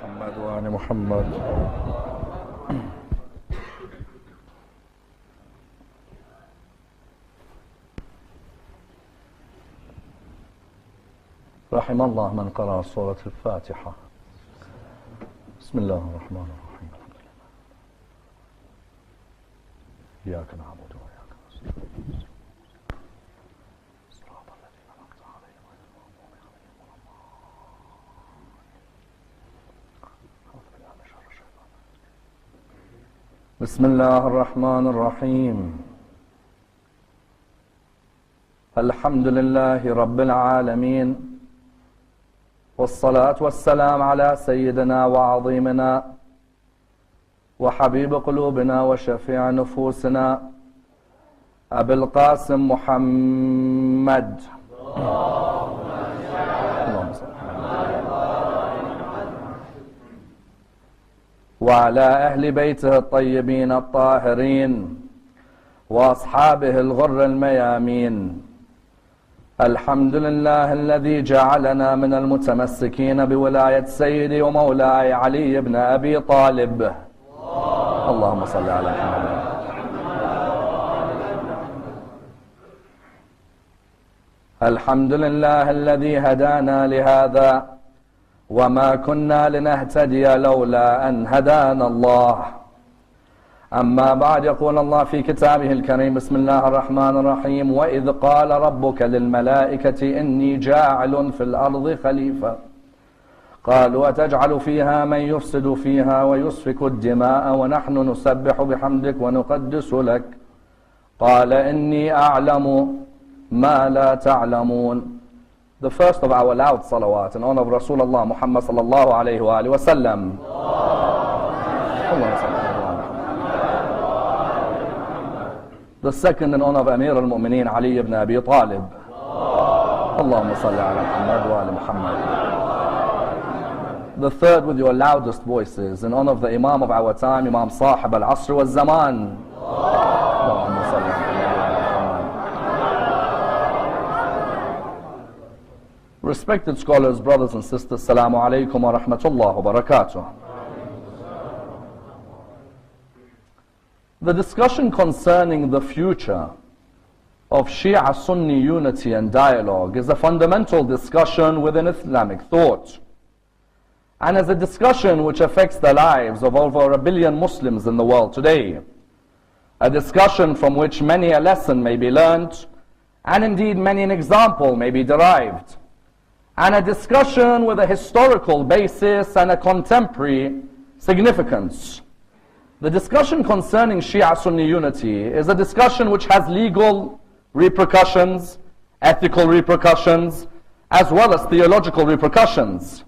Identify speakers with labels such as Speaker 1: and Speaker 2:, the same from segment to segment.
Speaker 1: محمد وآل محمد. رحم الله من قرأ سورة الفاتحة. بسم الله الرحمن الرحيم. الحمد لله. إياك نعبد وإياك نستعين. صراط الذين أنعمت عليهم غير المغضوب عليهم ولا الضالين. بسم الله الرحمن الرحيم. الحمد لله رب العالمين، والصلاة والسلام على سيدنا وعظيمنا وحبيب قلوبنا وشفيع نفوسنا أبي القاسم محمد وعلى أهل بيته الطيبين الطاهرين وأصحابه الغر الميامين. الحمد لله الذي جعلنا من المتمسكين بولاية سيدي ومولاي علي بن أبي طالب. اللهم صل على محمد. الحمد لله الذي هدانا لهذا وما كنا لنهتدي لولا أن هدانا الله. أما بعد، يقول الله في كتابه الكريم: بسم الله الرحمن الرحيم. وإذ قال ربك للملائكة إني جاعل في الأرض خليفة قالوا أتجعل فيها من يفسد فيها ويسفك الدماء ونحن نسبح بحمدك ونقدس لك قال إني أعلم ما لا تعلمون. The first of our loud salawat in honor of Rasulullah Muhammad sallallahu alayhi wa alihi wa sallam. The second in honor of Amir al-Mu'mineen Ali ibn Abi Talib. Allahumma salli ala Muhammad wa ali Muhammad. The third with your loudest voices in honor of the Imam of our time, Imam Sahib al-Asr wal-Zaman. Allahumma salli ala Muhammad. Respected scholars, brothers and sisters, Assalamu alaikum wa rahmatullah wa barakatuh. The discussion concerning the future of Shia-Sunni unity and dialogue is a fundamental discussion within Islamic thought, and is a discussion which affects the lives of over 1 billion Muslims in the world today. A discussion from which many a lesson may be learnt, and indeed many an example may be derived, and a discussion with a historical basis and a contemporary significance. The discussion concerning Shia-Sunni unity is a discussion which has legal repercussions, ethical repercussions, as well as theological repercussions.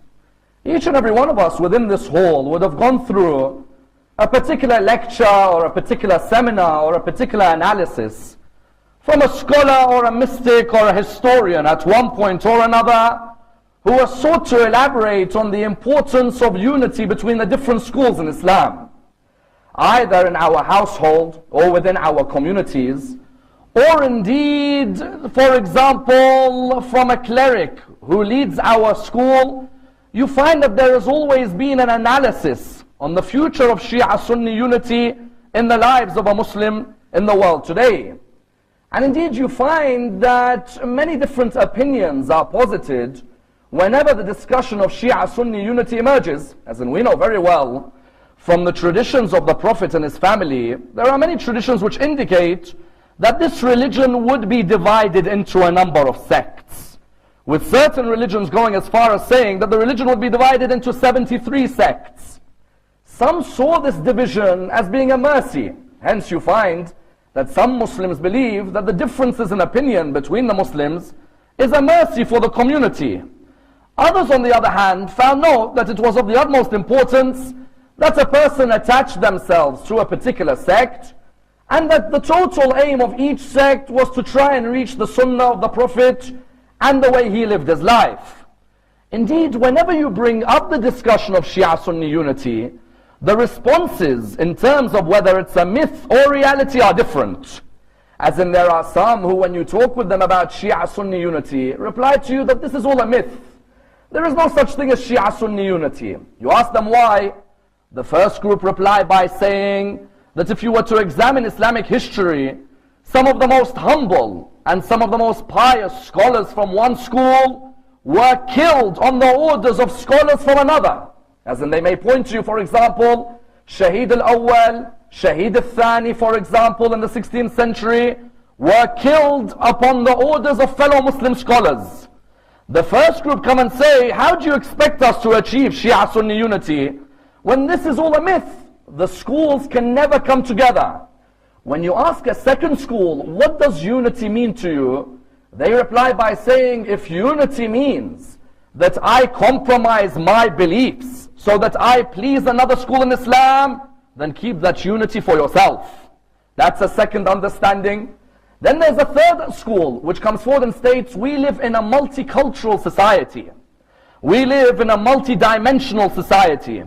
Speaker 1: Each and every one of us within this hall would have gone through a particular lecture or a particular seminar or a particular analysis from a scholar or a mystic or a historian at one point or another who has sought to elaborate on the importance of unity between the different schools in Islam, either in our household or within our communities, or indeed, for example, from a cleric who leads our school. You find that there has always been an analysis on the future of Shia-Sunni unity in the lives of a Muslim in the world today. And indeed you find that many different opinions are posited whenever the discussion of Shia-Sunni unity emerges. As in, we know very well from the traditions of the Prophet and his family, there are many traditions which indicate that this religion would be divided into a number of sects, with certain religions going as far as saying that the religion would be divided into 73 sects. Some saw this division as being a mercy. Hence you find that some Muslims believe that the differences in opinion between the Muslims is a mercy for the community. Others, on the other hand, found no, that it was of the utmost importance that a person attach themselves to a particular sect, and that the total aim of each sect was to try and reach the sunnah of the Prophet and the way he lived his life. Indeed, whenever you bring up the discussion of Shia-Sunni unity, the responses in terms of whether it's a myth or reality are different. As in, there are some who, when you talk with them about Shia-Sunni unity, reply to you that this is all a myth. There is no such thing as Shia Sunni unity. You ask them why. The first group reply by saying that if you were to examine Islamic history, some of the most humble and some of the most pious scholars from one school were killed on the orders of scholars from another. As in, they may point to you, for example, Shaheed al-Awwal, Shaheed al-Thani, for example, in the 16th century, were killed upon the orders of fellow Muslim scholars. The first group come and say, how do you expect us to achieve Shia Sunni unity when this is all a myth? The schools can never come together. When you ask a second school, what does unity mean to you? They reply by saying, if unity means that I compromise my beliefs so that I please another school in Islam, then keep that unity for yourself. That's a second understanding. Then there's a third school which comes forward and states, we live in a multicultural society. We live in a multidimensional society.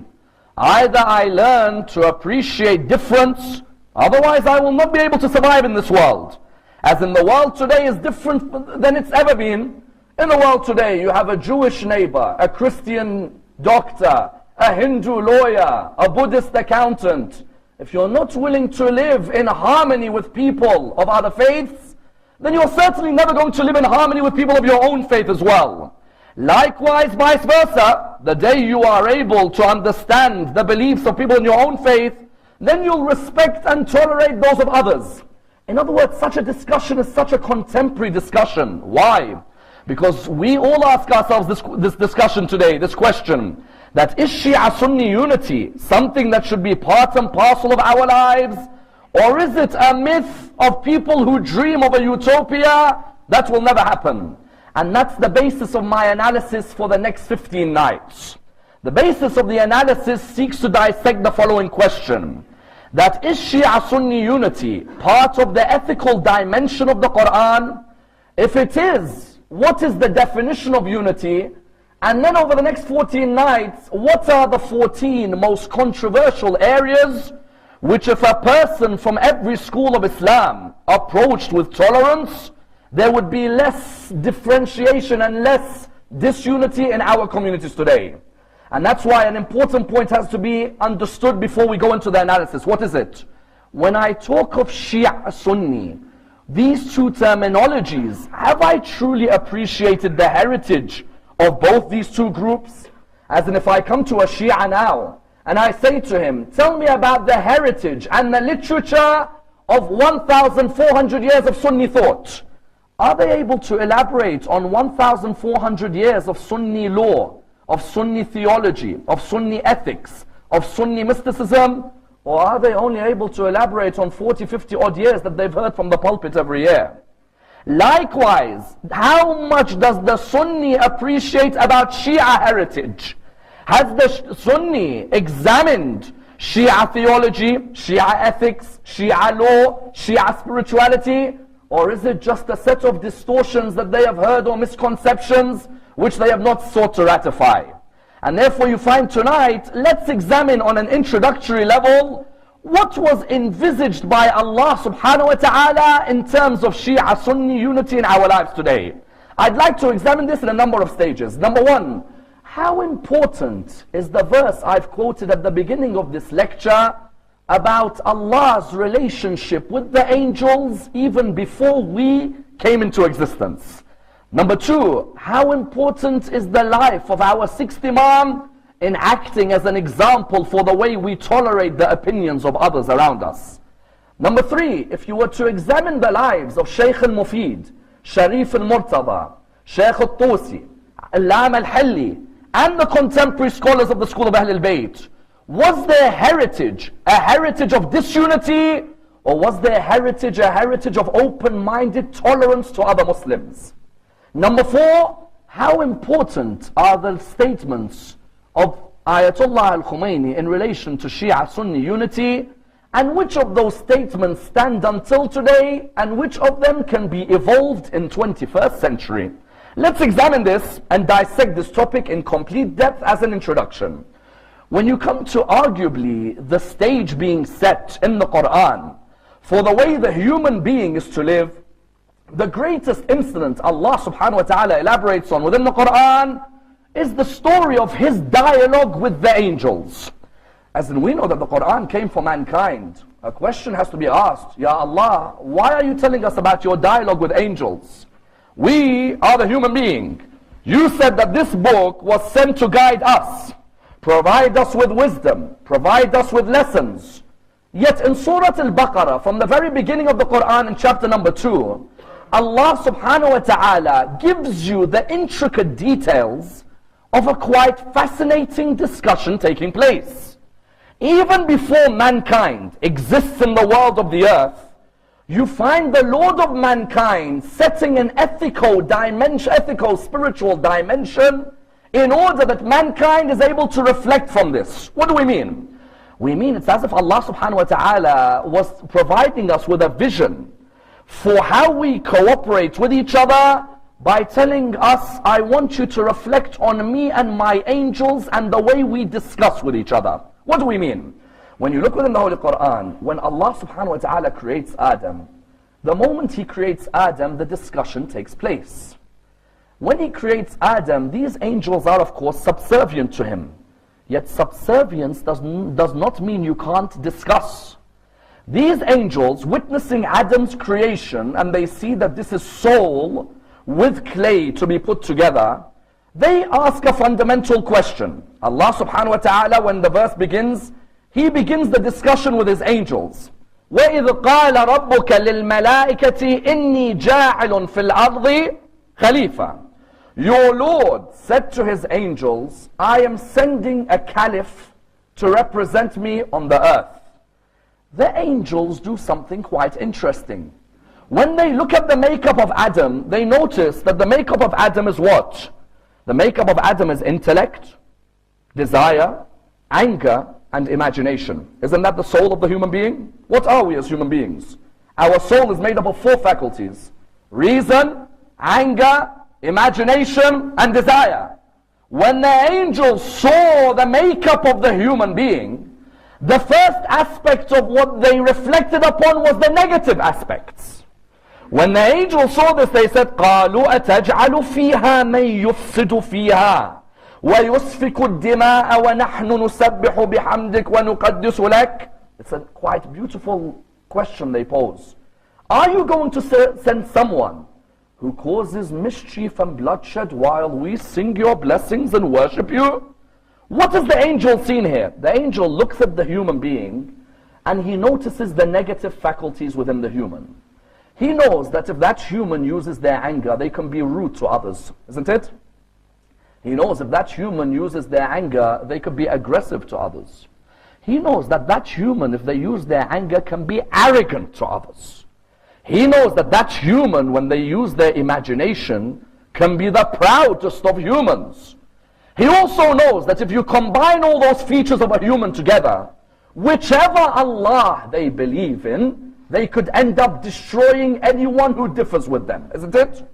Speaker 1: Either I learn to appreciate difference, otherwise I will not be able to survive in this world. As in, the world today is different than it's ever been. In the world today, you have a Jewish neighbor, a Christian doctor, a Hindu lawyer, a Buddhist accountant. If you're not willing to live in harmony with people of other faiths, then you're certainly never going to live in harmony with people of your own faith as well. Likewise, vice versa, the day you are able to understand the beliefs of people in your own faith, then you'll respect and tolerate those of others. In other words, such a discussion is such a contemporary discussion. Why? Because we all ask ourselves this discussion today, this question, that is Shia Sunni unity something that should be part and parcel of our lives? Or is it a myth of people who dream of a utopia that will never happen? And that's the basis of my analysis for the next 15 nights. The basis of the analysis seeks to dissect the following question. That is Shia Sunni unity part of the ethical dimension of the Quran? If it is, what is the definition of unity? And then over the next 14 nights, what are the 14 most controversial areas which if a person from every school of Islam approached with tolerance, there would be less differentiation and less disunity in our communities today. And that's why an important point has to be understood before we go into the analysis. What is it? When I talk of Shia Sunni, these two terminologies, have I truly appreciated the heritage of both these two groups? As in, if I come to a Shia now and I say to him, tell me about the heritage and the literature of 1,400 years of Sunni thought, are they able to elaborate on 1,400 years of Sunni law, of Sunni theology, of Sunni ethics, of Sunni mysticism? Or are they only able to elaborate on 40, 50 odd years that they've heard from the pulpit every year? Likewise, how much does the Sunni appreciate about Shia heritage? Has the Sunni examined Shia theology, Shia ethics, Shia law, Shia spirituality? Or is it just a set of distortions that they have heard or misconceptions which they have not sought to ratify? And therefore you find tonight, let's examine on an introductory level what was envisaged by Allah subhanahu wa ta'ala in terms of Shia Sunni unity in our lives today. I'd like to examine this in a number of stages. Number one, how important is the verse I've quoted at the beginning of this lecture about Allah's relationship with the angels even before we came into existence? Number two, how important is the life of our sixth Imam in acting as an example for the way we tolerate the opinions of others around us? Number three, if you were to examine the lives of Shaykh al-Mufid, Sharif al-Murtada, Shaykh al-Tusi, Allam al-Halli, and the contemporary scholars of the school of Ahl al-Bayt, was their heritage a heritage of disunity, or was their heritage a heritage of open-minded tolerance to other Muslims? Number four, how important are the statements of Ayatollah al-Khomeini in relation to Shia Sunni unity, and which of those statements stand until today, and which of them can be evolved in 21st century? Let's examine this and dissect this topic in complete depth as an introduction. When you come to arguably the stage being set in the Quran for the way the human being is to live, the greatest incident Allah subhanahu wa ta'ala elaborates on within the Quran is the story of his dialogue with the angels. As in, we know that the Quran came for mankind. A question has to be asked, Ya Allah, why are you telling us about your dialogue with angels? We are the human being. You said that this book was sent to guide us, provide us with wisdom, provide us with lessons. Yet in Surah Al-Baqarah, from the very beginning of the Quran in chapter number 2, Allah subhanahu wa ta'ala gives you the intricate details of a quite fascinating discussion taking place. Even before mankind exists in the world of the earth, you find the Lord of mankind setting an ethical dimension, ethical spiritual dimension, in order that mankind is able to reflect from this. What do we mean? We mean it's as if Allah subhanahu wa ta'ala was providing us with a vision for how we cooperate with each other by telling us, I want you to reflect on me and my angels and the way we discuss with each other. What do we mean? When you look within the Holy Quran, when Allah subhanahu wa ta'ala creates Adam, the moment He creates Adam, the discussion takes place. When He creates Adam, these angels are of course subservient to Him. Yet subservience does not mean you can't discuss. These angels, witnessing Adam's creation, and they see that this is soul with clay to be put together, they ask a fundamental question. Allah subhanahu wa ta'ala, when the verse begins, He begins the discussion with His angels. وَإِذْ قَالَ رَبُّكَ لِلْمَلَائِكَةِ إِنِّي جَاعِلٌ فِي الْأَرْضِ خَلِيفَةً. Your Lord said to His angels, I am sending a caliph to represent me on the earth. The angels do something quite interesting. When they look at the makeup of Adam, they notice that the makeup of Adam is what? The makeup of Adam is intellect, desire, anger, and imagination. Isn't that the soul of the human being? What are we as human beings? Our soul is made up of 4 faculties: reason, anger, imagination, and desire. When the angels saw the makeup of the human being, the first aspect of what they reflected upon was the negative aspects. When the angels saw this, they said, قَالُوا أَتَجْعَلُ فِيهَا مَنْ يُفْسِدُ فِيهَا وَيُسْفِكُ الدِّمَاءَ وَنَحْنُ نُسَبِّحُ بِحَمْدِكَ وَنُقَدِّسُ لَكَ. It's a quite beautiful question they pose. Are you going to send someone who causes mischief and bloodshed while we sing your blessings and worship you? What is the angel seen here? The angel looks at the human being and he notices the negative faculties within the human. He knows that if that human uses their anger, they can be rude to others, isn't it? He knows if that human uses their anger, they could be aggressive to others. He knows that that human, if they use their anger, can be arrogant to others. He knows that that human, when they use their imagination, can be the proudest of humans. He also knows that if you combine all those features of a human together, whichever Allah they believe in, they could end up destroying anyone who differs with them, isn't it?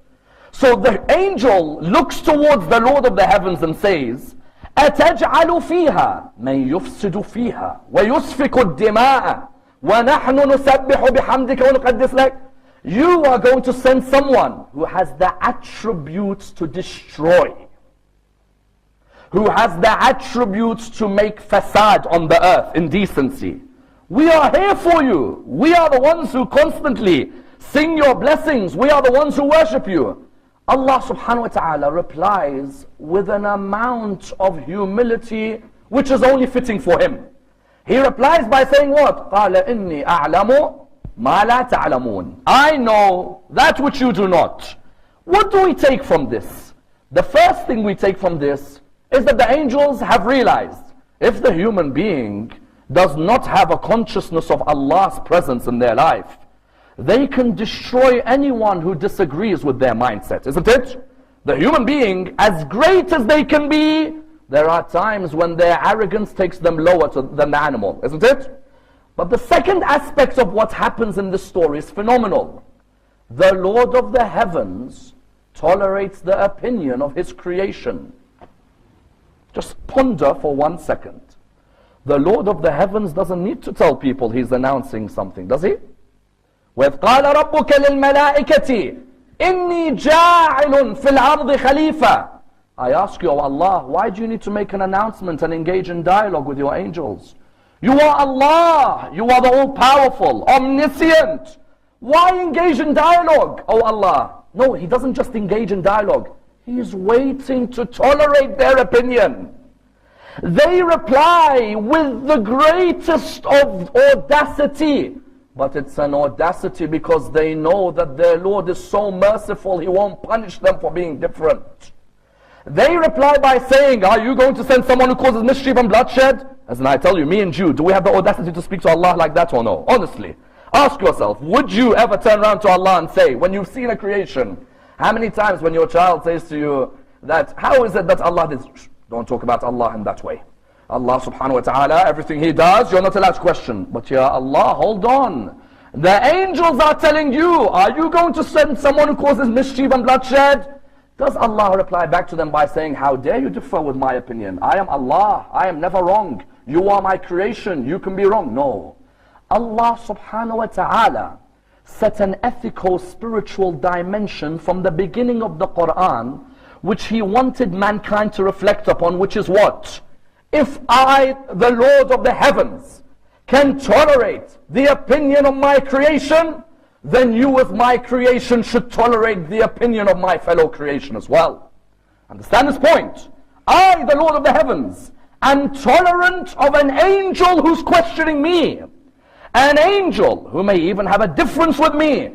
Speaker 1: So the angel looks towards the Lord of the heavens and says, أَتَجْعَلُ فِيهَا مَنْ يُفْسِدُ فِيهَا وَيُسْفِكُ الدِّمَاءَ وَنَحْنُ نُسَبِّحُ بِحَمْدِكَ وَنُقَدِّسُ لَكَ. You are going to send someone who has the attributes to destroy, who has the attributes to make fasad on the earth, indecency. We are here for you. We are the ones who constantly sing your blessings. We are the ones who worship you. Allah subhanahu wa ta'ala replies with an amount of humility which is only fitting for Him. He replies by saying what? قَالَ إِنِّي أَعْلَمُ مَا لَا تَعْلَمُونَ. I know that which you do not. What do we take from this? The first thing we take from this is that the angels have realized if the human being does not have a consciousness of Allah's presence in their life, they can destroy anyone who disagrees with their mindset, isn't it? The human being, as great as they can be, there are times when their arrogance takes them lower than the animal, isn't it? But the second aspect of what happens in this story is phenomenal. The Lord of the heavens tolerates the opinion of His creation. Just ponder for 1 second. The Lord of the heavens doesn't need to tell people He's announcing something, does He? وَإِذْ قَالَ رَبُّكَ لِلْمَلَائِكَةِ إِنِّي جَاعِلٌ فِي الْأَرْضِ خَلِيفَةً. I ask you, O Allah, why do you need to make an announcement and engage in dialogue with your angels? You are Allah. You are the all-powerful, omniscient. Why engage in dialogue, O Allah? No, He doesn't just engage in dialogue. He is waiting to tolerate their opinion. They reply with the greatest of audacity. But it's an audacity because they know that their Lord is so merciful, He won't punish them for being different. They reply by saying, are you going to send someone who causes mischief and bloodshed? As in, I tell you, me and you, do we have the audacity to speak to Allah like that or no? Honestly, ask yourself, would you ever turn around to Allah and say, when you've seen a creation, how many times when your child says to you that, how is it that Allah did? Don't talk about Allah in that way. Allah subhanahu wa ta'ala, everything He does, you're not allowed to question. But ya Allah, hold on. The angels are telling you, are you going to send someone who causes mischief and bloodshed? Does Allah reply back to them by saying, how dare you differ with my opinion? I am Allah, I am never wrong. You are my creation, you can be wrong. No. Allah subhanahu wa ta'ala set an ethical, spiritual dimension from the beginning of the Quran, which He wanted mankind to reflect upon, which is what? If I, the Lord of the heavens, can tolerate the opinion of my creation, then you as my creation should tolerate the opinion of my fellow creation as well. Understand this point? I, the Lord of the heavens, am tolerant of an angel who's questioning me. An angel who may even have a difference with me.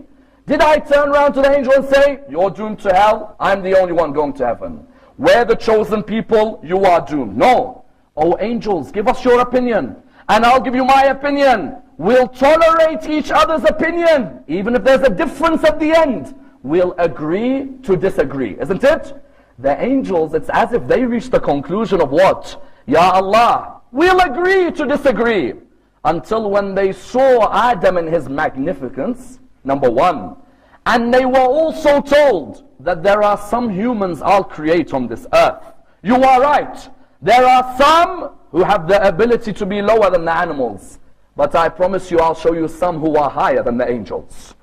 Speaker 1: Did I turn around to the angel and say, you're doomed to hell, I'm the only one going to heaven? We're the chosen people, you are doomed. No. Oh angels, give us your opinion, and I'll give you my opinion. We'll tolerate each other's opinion. Even if there's a difference at the end, we'll agree to disagree. Isn't it? The angels, it's as if they reached the conclusion of what? Ya Allah, we'll agree to disagree. Until when they saw Adam in his magnificence, number one, and they were also told that there are some humans I'll create on this earth. You are right. There are some who have the ability to be lower than the animals. But I promise you, I'll show you some who are higher than the angels.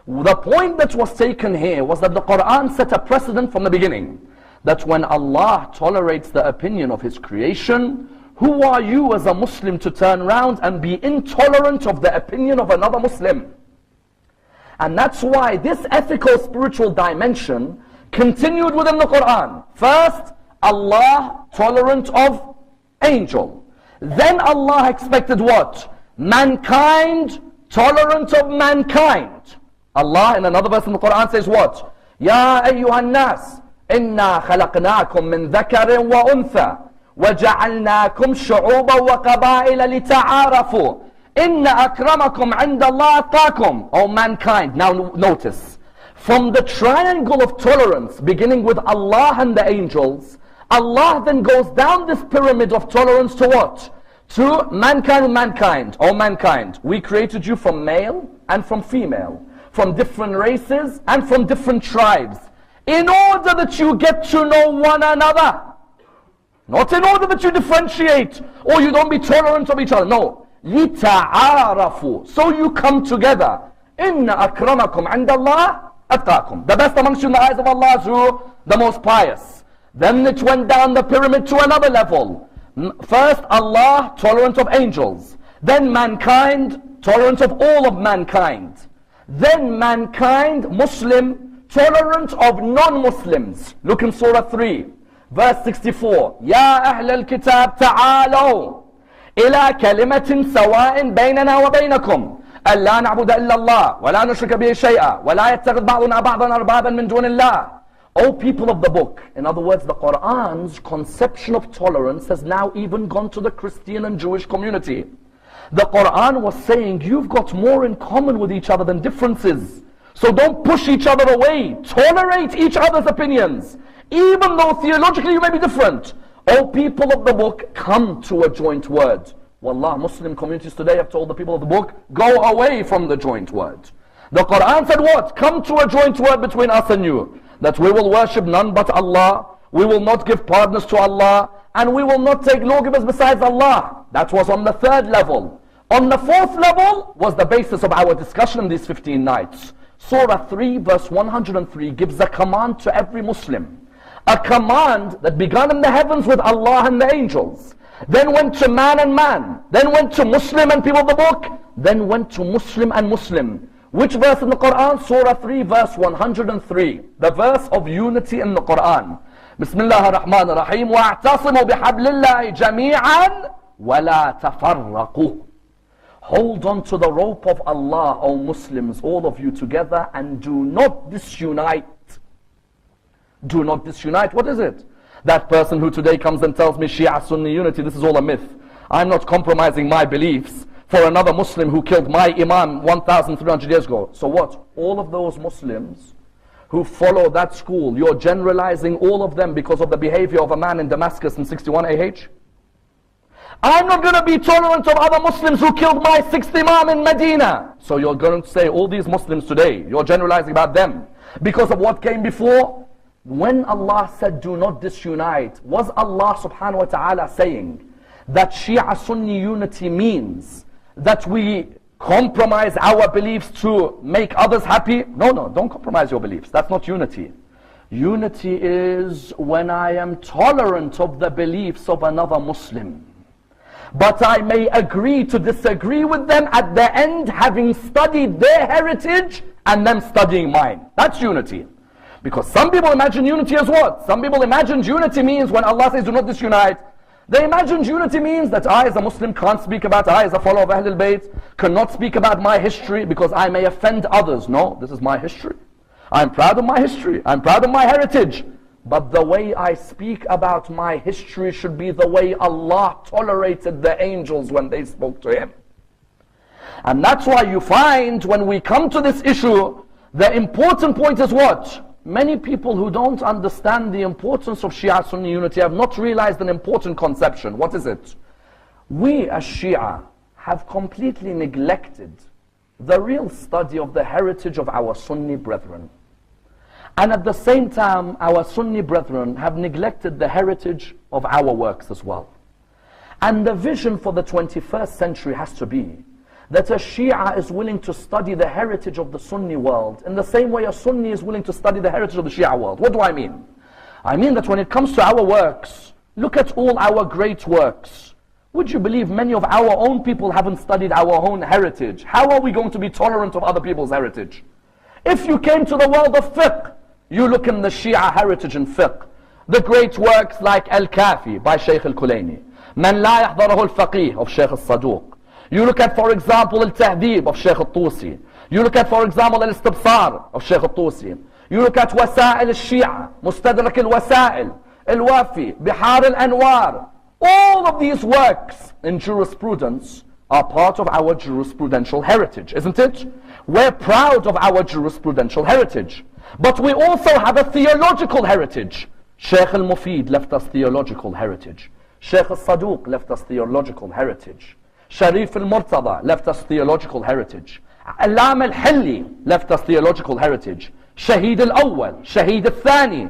Speaker 1: The point that was taken here was that the Quran set a precedent from the beginning. That when Allah tolerates the opinion of His creation, who are you as a Muslim to turn around and be intolerant of the opinion of another Muslim? And that's why this ethical spiritual dimension continued within the Quran. First, Allah tolerant of angel. Then Allah expected what? Mankind tolerant of mankind. Allah in another verse in the Quran says what? Ya ayyuhan nas, inna khalaqnakum min dhakarin wa untha وَجَعَلْنَاكُمْ شُعُوبًا وَقَبَائِلَ لِتَعَارَفُوا إِنَّ أَكْرَمَكُمْ عِنْدَ اللَّهِ أَتْقَاكُمْ. O mankind, now notice, from the triangle of tolerance, beginning with Allah and the angels, Allah then goes down this pyramid of tolerance to what? To mankind and mankind. O mankind, we created you from male and from female, from different races and from different tribes, in order that you get to know one another. Not in order that you differentiate or you don't be tolerant of each other. No. لِتَعَارَفُوا. So you come together. إِنَّ أَكْرَمَكُمْ عِنْدَ اللَّهِ أَتْقَاكُمْ. The best amongst you in the eyes of Allah is who? The most pious. Then it went down the pyramid to another level. First Allah, tolerant of angels. Then mankind, tolerant of all of mankind. Then mankind, Muslim, tolerant of non-Muslims. Look in Surah 3. Verse 64. يا أهل الكتاب تعالوا إلى كلمة سواء بيننا وبينكم ألا نعبد إلا الله ولا نشرك به شيئا ولا يتخذ بعضنا بعضا أربابا من دون الله. O people of the book, in other words, the Quran's conception of tolerance has now even gone to the Christian and Jewish community. The Quran was saying you've got more in common with each other than differences. So don't push each other away. Tolerate each other's opinions. Even though theologically you may be different. O people of the book, come to a joint word. Wallah, Muslim communities today have told the people of the book, go away from the joint word. The Quran said what? Come to a joint word between us and you. That we will worship none but Allah. We will not give partners to Allah. And we will not take lawgivers besides Allah. That was on the third level. On the fourth level was the basis of our discussion in these 15 nights. Surah 3 verse 103 gives a command to every Muslim. A command that began in the heavens with Allah and the angels, then went to man and man, then went to Muslim and people of the book, then went to Muslim and Muslim. Which verse in the Quran? Surah 3 verse 103. The verse of unity in the Quran. Bismillah ar-Rahman ar-Rahim. وَاعْتَصِمُوا بِحَبْلِ اللَّهِ جَمِيعًا وَلَا تَفَرَّقُوا. Hold on to the rope of Allah, O Muslims, all of you together, and do not disunite. Do not disunite. What is it? That person who today comes and tells me Shia Sunni unity, this is all a myth. I'm not compromising my beliefs for another Muslim who killed my Imam 1,300 years ago. So what? All of those Muslims who follow that school, you're generalizing all of them because of the behavior of a man in Damascus in 61 AH? I'm not going to be tolerant of other Muslims who killed my sixth Imam in Medina. So you're going to say all these Muslims today, you're generalizing about them because of what came before? When Allah said do not disunite, was Allah subhanahu wa ta'ala saying that Shia Sunni unity means that we compromise our beliefs to make others happy? No, don't compromise your beliefs. That's not unity. Unity is when I am tolerant of the beliefs of another Muslim, but I may agree to disagree with them at the end, having studied their heritage and them studying mine. That's unity. Because some people imagine unity as what? Some people imagine unity means when Allah says do not disunite, they imagine unity means that I as a Muslim can't speak about, I as a follower of Ahlul Bayt cannot speak about my history because I may offend others. No, this is my history. I'm proud of my history. I'm proud of my heritage. But the way I speak about my history should be the way Allah tolerated the angels when they spoke to Him. And that's why you find when we come to this issue, the important point is what? Many people who don't understand the importance of Shia Sunni unity have not realized an important conception. What is it? We as Shia have completely neglected the real study of the heritage of our Sunni brethren. And at the same time, our Sunni brethren have neglected the heritage of our works as well. And the vision for the 21st century has to be that a Shia is willing to study the heritage of the Sunni world in the same way a Sunni is willing to study the heritage of the Shia world. What do I mean? I mean that when it comes to our works, look at all our great works. Would you believe many of our own people haven't studied our own heritage? How are we going to be tolerant of other people's heritage? If you came to the world of fiqh, you look in the Shia heritage in fiqh. The great works like Al-Kafi by Shaykh Al-Kulayni, Man La Yahdarahu Al-Faqih of Shaykh Al-Saduq. You look at, for example, Al-Tahdib of Shaykh Al-Tusi. You look at, for example, Al-Istibsar of Shaykh Al-Tusi. You look at Wasa'il Al-Shia, Mustadrak Al-Wasa'il, Al-Wafi, Bihar Al-Anwar. All of these works in jurisprudence are part of our jurisprudential heritage, isn't it? We're proud of our jurisprudential heritage. But we also have a theological heritage. Shaykh Al-Mufid left us theological heritage. Shaykh Al-Saduq left us theological heritage. Sharif Al-Murtada left us theological heritage. Alam Al-Hilli left us theological heritage. Shaheed Al-Awwal, Shaheed Al-Thani.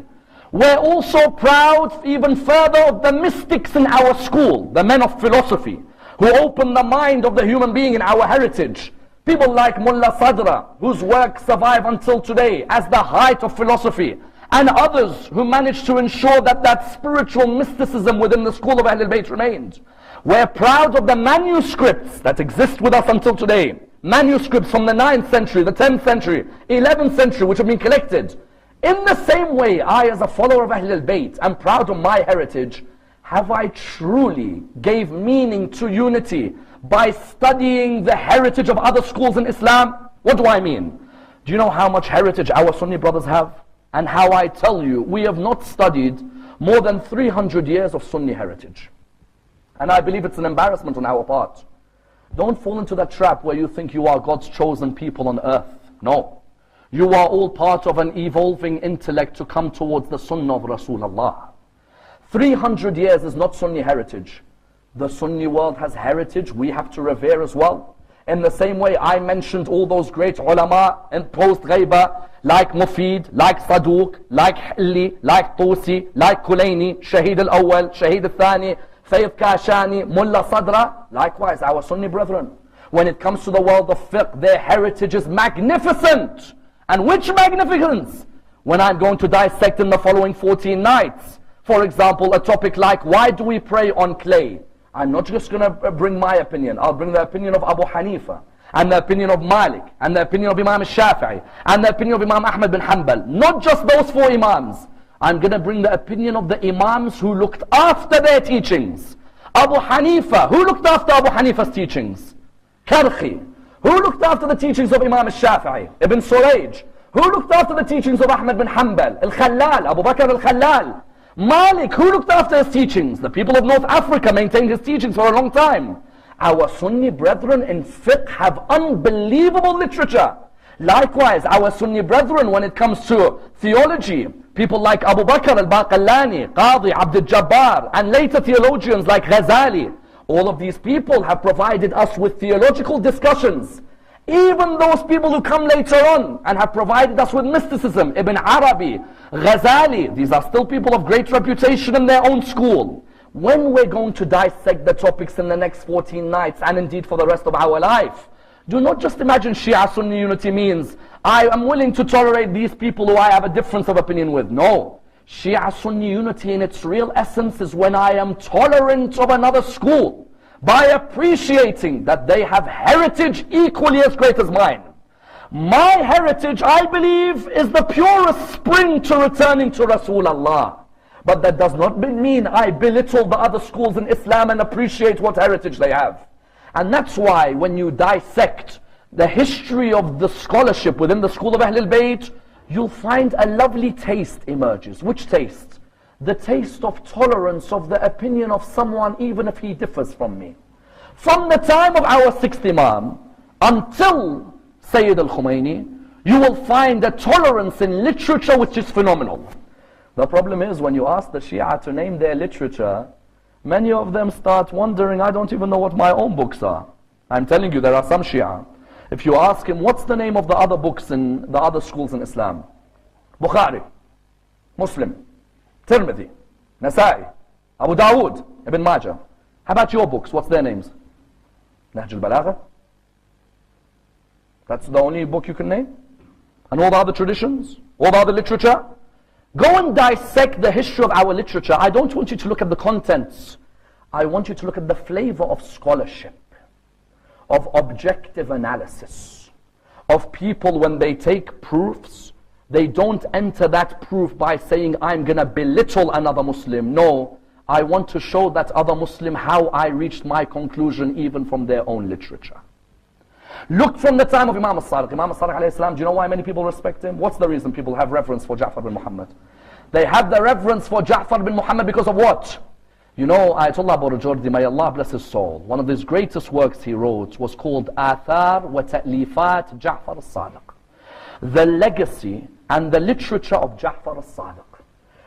Speaker 1: We're also proud even further of the mystics in our school, the men of philosophy, who opened the mind of the human being in our heritage. People like Mullah Sadra, whose works survive until today as the height of philosophy, and others who managed to ensure that that spiritual mysticism within the school of Ahlul Bayt remained. We're proud of the manuscripts that exist with us until today. Manuscripts from the 9th century, the 10th century, 11th century, which have been collected. In the same way, I as a follower of Ahlul Bayt am proud of my heritage. Have I truly gave meaning to unity by studying the heritage of other schools in Islam? What do I mean? Do you know how much heritage our Sunni brothers have? And how I tell you, we have not studied more than 300 years of Sunni heritage. And I believe it's an embarrassment on our part. Don't fall into that trap where you think you are God's chosen people on earth. No. You are all part of an evolving intellect to come towards the Sunnah of Rasulullah. 300 years is not Sunni heritage. The Sunni world has heritage we have to revere as well. In the same way I mentioned all those great ulama in post-Ghaiba, like Mufid, like Saduq, like Hilli, like Tusi, like Kulayni, Shaheed Al-Awwal, Shaheed Al-Thani, Sayyid Kashani, Mullah Sadra. Likewise, our Sunni brethren. When it comes to the world of fiqh, their heritage is magnificent. And which magnificence? when I'm going to dissect in the following 14 nights. For example, a topic like, why do we pray on clay? I'm not just going to bring my opinion. I'll bring the opinion of Abu Hanifa, and the opinion of Malik, and the opinion of Imam al-Shafi'i, and the opinion of Imam Ahmad bin Hanbal. Not just those 4 Imams. I'm going to bring the opinion of the Imams who looked after their teachings. Abu Hanifa, who looked after Abu Hanifa's teachings? Karhi. Who looked after the teachings of Imam al-Shafi'i? Ibn Surayj. Who looked after the teachings of Ahmad bin Hanbal? Al-Khallal, Abu Bakr al-Khallal. Malik, who looked after his teachings? The people of North Africa maintained his teachings for a long time. Our Sunni brethren in fiqh have unbelievable literature. Likewise, our Sunni brethren when it comes to theology, people like Abu Bakr al-Baqallani, Qadi Abd al-Jabbar, and later theologians like Ghazali, all of these people have provided us with theological discussions. Even those people who come later on and have provided us with mysticism, Ibn Arabi, Ghazali, these are still people of great reputation in their own school. When we're going to dissect the topics in the next 14 nights, and indeed for the rest of our life, do not just imagine Shia Sunni unity means, I am willing to tolerate these people who I have a difference of opinion with. No. Shia Sunni unity in its real essence is when I am tolerant of another school, by appreciating that they have heritage equally as great as mine. My heritage, I believe, is the purest spring to returning to Rasulullah. But that does not mean I belittle the other schools in Islam and appreciate what heritage they have. And that's why when you dissect the history of the scholarship within the school of Ahlul Bayt, you'll find a lovely taste emerges. Which taste? The taste of tolerance of the opinion of someone even if he differs from me. From the time of our 6th Imam until Sayyid al-Khumaini, you will find a tolerance in literature which is phenomenal. The problem is when you ask the Shia to name their literature, many of them start wondering, I don't even know what my own books are. I'm telling you, there are some Shia. If you ask him, what's the name of the other books in the other schools in Islam? Bukhari, Muslim, Tirmidhi, Nasa'i, Abu Dawood, Ibn Majah. How about your books? What's their names? Nahj al-Balagha? That's the only book you can name? And all the other traditions? All the other literature? Go and dissect the history of our literature. I don't want you to look at the contents. I want you to look at the flavor of scholarship, of objective analysis, of people when they take proofs, they don't enter that proof by saying, I'm going to belittle another Muslim. No, I want to show that other Muslim how I reached my conclusion even from their own literature. Look from the time of Imam al-Sadiq. Imam al-Sadiq alayhi salam, do you know why many people respect him? What's the reason people have reverence for Ja'far bin Muhammad? They have the reverence for Ja'far bin Muhammad because of what? You know, Ayatollah Burjordi, may Allah bless his soul, one of his greatest works he wrote was called Athar wa Ta'lifat Ja'far al-Sadiq. The legacy and the literature of Ja'far al-Sadiq.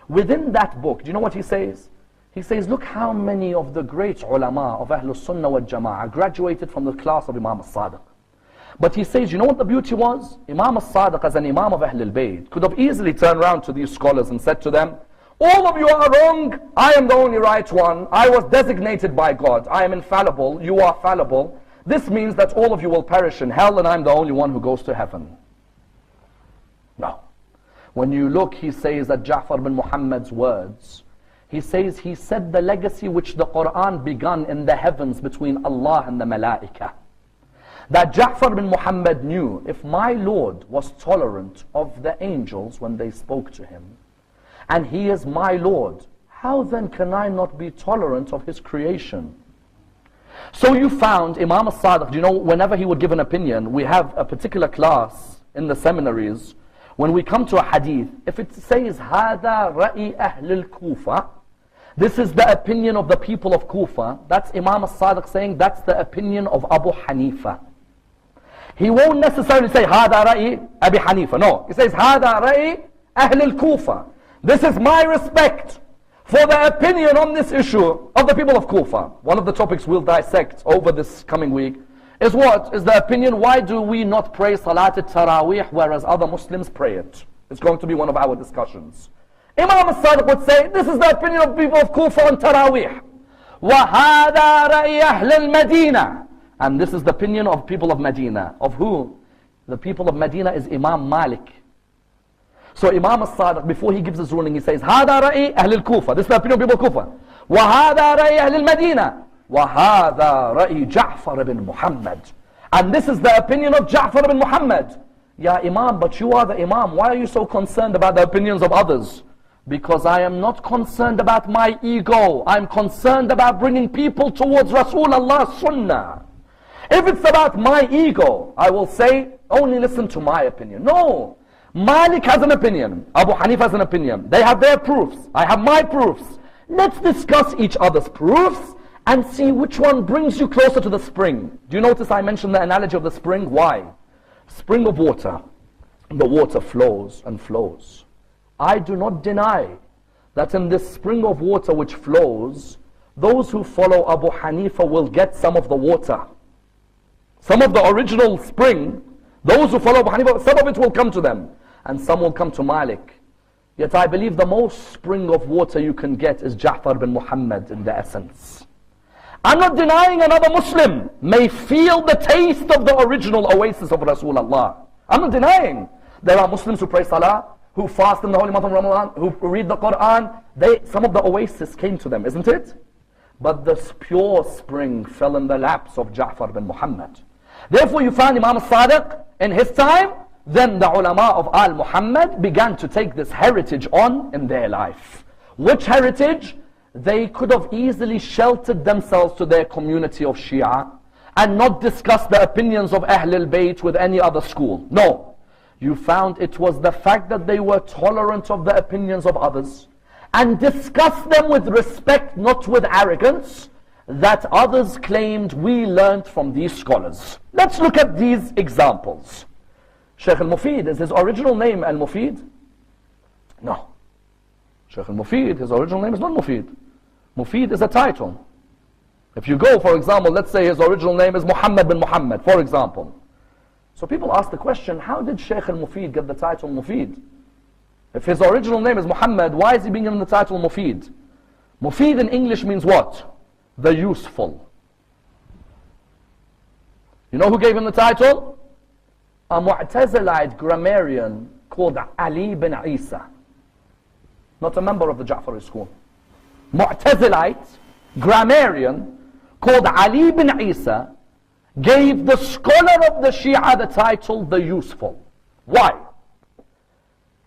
Speaker 1: Within that book, do you know what he says? He says, look how many of the great ulama of Ahlul Sunnah wal Jama'ah graduated from the class of Imam al-Sadiq. But he says, you know what the beauty was? Imam al-Sadiq as an Imam of Ahlul Bayt could have easily turned around to these scholars and said to them, all of you are wrong, I am the only right one, I was designated by God, I am infallible, you are fallible. This means that all of you will perish in hell and I'm the only one who goes to heaven. No. When you look, he says that Ja'far bin Muhammad's words, he says he said the legacy which the Quran began in the heavens between Allah and the Malaika. That Ja'far bin Muhammad knew, if my Lord was tolerant of the angels when they spoke to him, and he is my Lord, how then can I not be tolerant of his creation? So you found Imam al-Sadiq, you know, whenever he would give an opinion, we have a particular class in the seminaries, when we come to a hadith, if it says, هَذَا رَأِي أَهْلِ الْكُوفَةِ, this is the opinion of the people of Kufa, that's Imam al-Sadiq saying, that's the opinion of Abu Hanifa. He won't necessarily say, هَذَا رَأِي Abi Hanifa. No, he says, هَذَا رَأِي أَهْلِ الْكُوفَةِ. This is my respect for the opinion on this issue of the people of Kufa. One of the topics we'll dissect over this coming week is what? Is the opinion, why do we not pray Salat al-Taraweeh whereas other Muslims pray it? It's going to be one of our discussions. Imam al-Sadiq would say, this is the opinion of people of Kufa on Taraweeh. وَهَذَا رَأِيَ أَهْلِ الْمَدِينَةِ. And this is the opinion of people of Medina. Of who? The people of Medina is Imam Malik. So Imam al-Sadiq, before he gives his ruling, he says, هذا رأي أهل الكوفة. This is the opinion of people of Kufa. وهذا رأي أهل المدينة. وهذا رأي جعفر بن محمد. And this is the opinion of Ja'far ibn Muhammad. Ya Imam, but you are the Imam. Why are you so concerned about the opinions of others? Because I am not concerned about my ego. I'm concerned about bringing people towards Rasulullah's Sunnah. If it's about my ego, I will say, only listen to my opinion. No. Malik has an opinion. Abu Hanifa has an opinion. They have their proofs. I have my proofs. Let's discuss each other's proofs and see which one brings you closer to the spring. Do you notice I mentioned the analogy of the spring? Why? Spring of water. The water flows and flows. I do not deny that in this spring of water which flows, those who follow Abu Hanifa will get some of the water. Some of the original spring, those who follow Abu Hanifa, some of it will come to them. And some will come to Malik. Yet I believe the most spring of water you can get is Ja'far bin Muhammad in the essence. I'm not denying another Muslim may feel the taste of the original oasis of Rasulullah. I'm not denying. There are Muslims who pray Salah, who fast in the holy month of Ramadan, who read the Quran. Some of the oasis came to them, isn't it? But this pure spring fell in the laps of Ja'far bin Muhammad. Therefore you find Imam al-Sadiq in his time. Then the ulama of Al-Muhammad began to take this heritage on in their life. Which heritage? They could have easily sheltered themselves to their community of Shia and not discussed the opinions of Ahl al-Bayt with any other school. No. You found it was the fact that they were tolerant of the opinions of others and discussed them with respect, not with arrogance, that others claimed we learned from these scholars. Let's look at these examples. Shaykh al-Mufid, is his original name al-Mufid? No. Shaykh al-Mufid, his original name is not Mufid. Mufid is a title. If you go, for example, let's say his original name is Muhammad bin Muhammad, for example. So people ask the question, how did Shaykh al-Mufid get the title Mufid? If his original name is Muhammad, why is he being given the title Mufid? Mufid in English means what? The useful. You know who gave him the title? A Mu'tazilite grammarian called Ali bin Isa. Not a member of the Ja'fari school. Mu'tazilite grammarian called Ali bin Isa gave the scholar of the Shia the title the useful. Why?